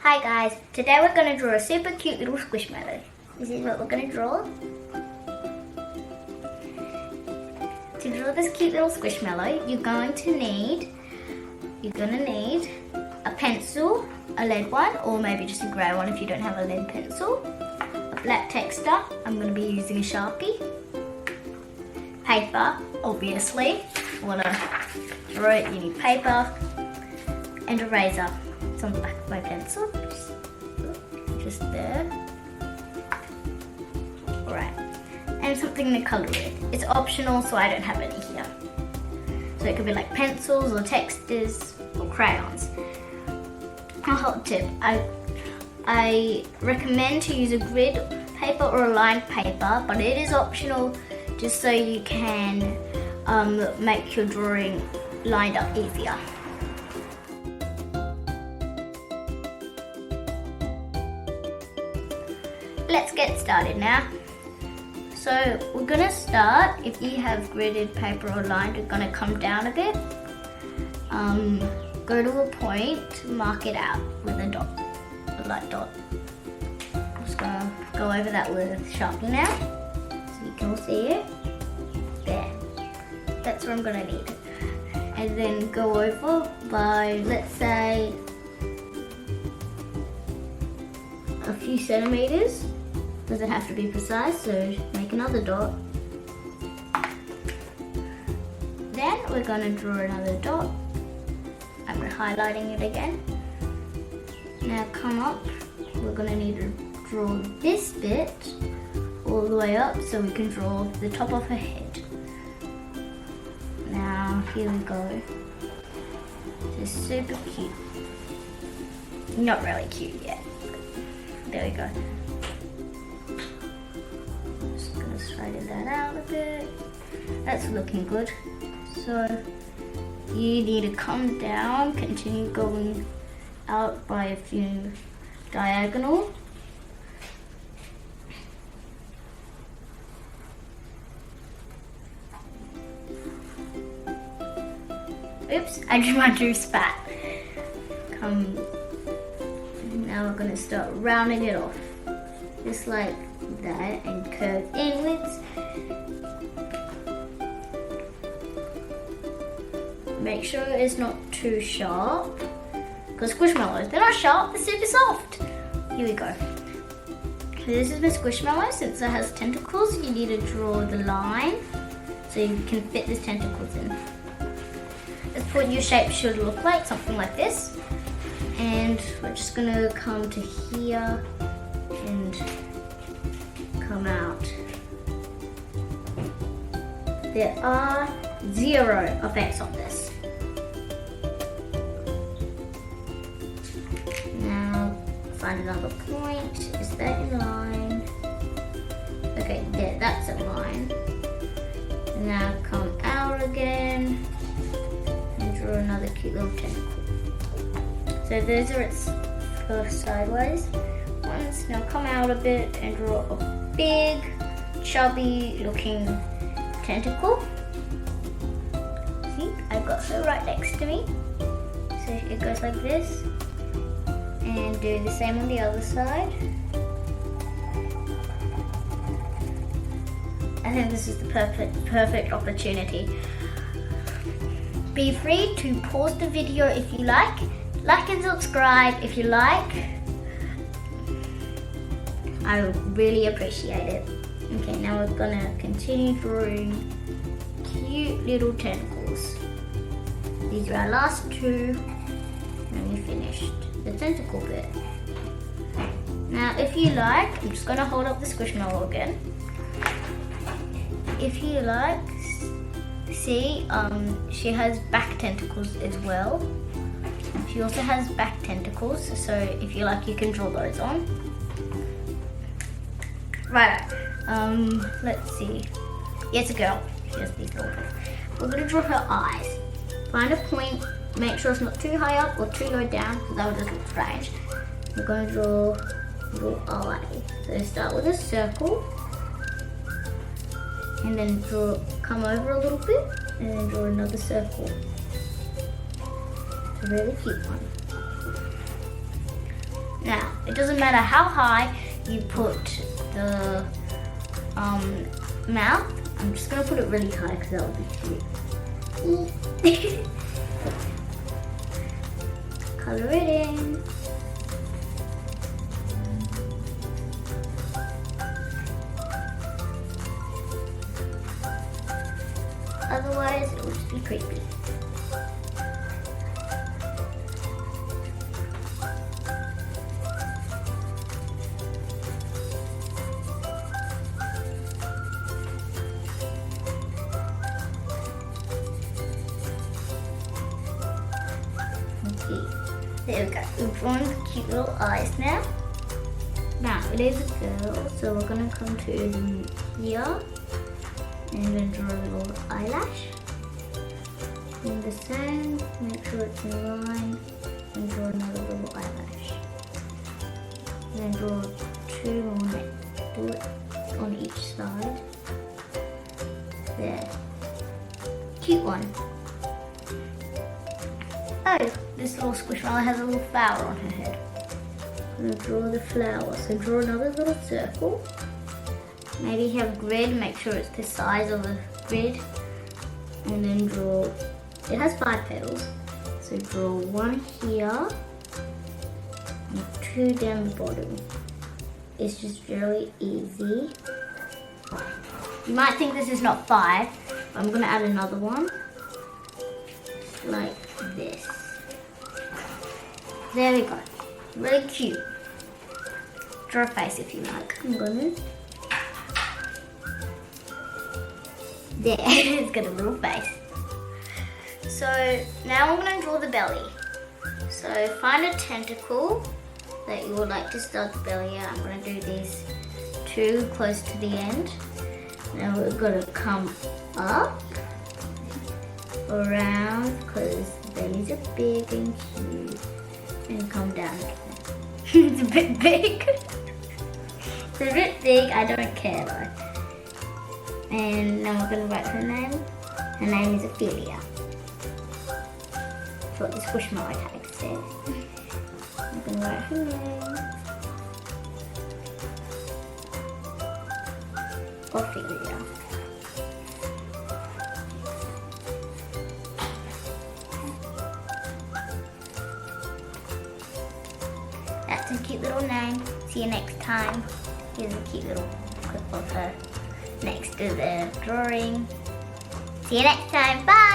Hi guys, today we're going to draw a super cute little squishmallow. This is what we're going to draw. To draw this cute little squishmallow, you're going to need a pencil, a lead one, or maybe just a grey one if you don't have a lead pencil, a black texture, I'm going to be using a Sharpie, paper, obviously, if you want to draw it you need paper, and a razor. It's on the back of my pencil, just there. Alright, and something to colour with. It's optional, so I don't have any here. So it could be like pencils or textures or crayons. A hot tip, I recommend to use a grid paper or a lined paper, but it is optional just so you can make your drawing lined up easier. Let's get started now. So we're gonna start, if you have gridded paper or lined, we're gonna come down a bit. Go to a point, mark it out with a dot, a light dot. I'm just gonna go over that with Sharpie now, so you can all see it. There, that's where I'm gonna need it. And then go over by, let's say, a few centimeters. Doesn't have to be precise, so make another dot. Then we're going to draw another dot. I'm highlighting it again. Now come up. We're going to need to draw this bit all the way up so we can draw the top of her head. Now here we go. This is super cute. Not really cute yet. There we go. Straighten that out a bit. That's looking good. So you need to come down, continue going out by a few diagonal. Oops, I drew my true spat. Now we're going to start rounding it off. Just like that, and curve inwards. Make sure it's not too sharp, because squishmallows, they're not sharp, they're super soft. Here we go. So this is my squishmallow. Since it has tentacles, you need to draw the line so you can fit the tentacles in. That's what your shape should look like, something like this. And we're just gonna come to here and come out. There are 0 effects on this. Now find another point. Is that in line? Okay, there, that's in line. Now come out again and draw another cute little tentacle. So those are its first sideways ones. Now come out a bit and draw a big, chubby looking tentacle. See, I've got her right next to me. So it goes like this. And do the same on the other side. I think this is the perfect opportunity. Be free to pause the video if you like and subscribe if you like. I would really appreciate it. Okay, now we're gonna continue drawing cute little tentacles. These are our last 2, and we finished the tentacle bit. Now, if you like, I'm just gonna hold up the squishmallow again. If you like, see, she has back tentacles as well. She also has back tentacles, so if you like, you can draw those on. Right, let's see. Yeah, it's a girl. She has these little things. We're gonna draw her eyes. Find a point, make sure it's not too high up or too low down, because that would just look strange. We're gonna draw a little eye. So start with a circle, and then come over a little bit, and then draw another circle. A really cute one. Now, it doesn't matter how high you put the mouth. I'm just gonna put it really high because that would be cute. Color it in. Otherwise, it will just be creepy. Okay, there we go. We've drawn the cute little eyes now. Now, it is a girl, so we're going to come to here. And then draw a little eyelash. And the same, make sure it's in line. And draw another little eyelash. And then draw 2 more bullets on each side. There. Cute one. Oh, this little squishmallow has a little flower on her head. I'm going to draw the flower. So draw another little circle. Maybe have grid, make sure it's the size of a grid. And then draw, it has 5 petals. So draw 1 here and 2 down the bottom. It's just really easy. You might think this is not 5, but I'm gonna add another one. Like this. There we go. Really cute. Draw a face if you like. I'm gonna. There, it's got a little face. So now I'm going to draw the belly. So find a tentacle that you would like to start the belly out. I'm going to do these 2 close to the end. Now we're going to come up, around, because the bellies are big and cute, and come down again. It's a bit big. It's a bit big, I don't care though. And now we're going to write her name. Her name is Ophelia. That's what the squishmallow tag said. I'm going to write her name. Ophelia. That's a cute little name. See you next time. Here's a cute little clip of her next to the drawing. See you next time. Bye!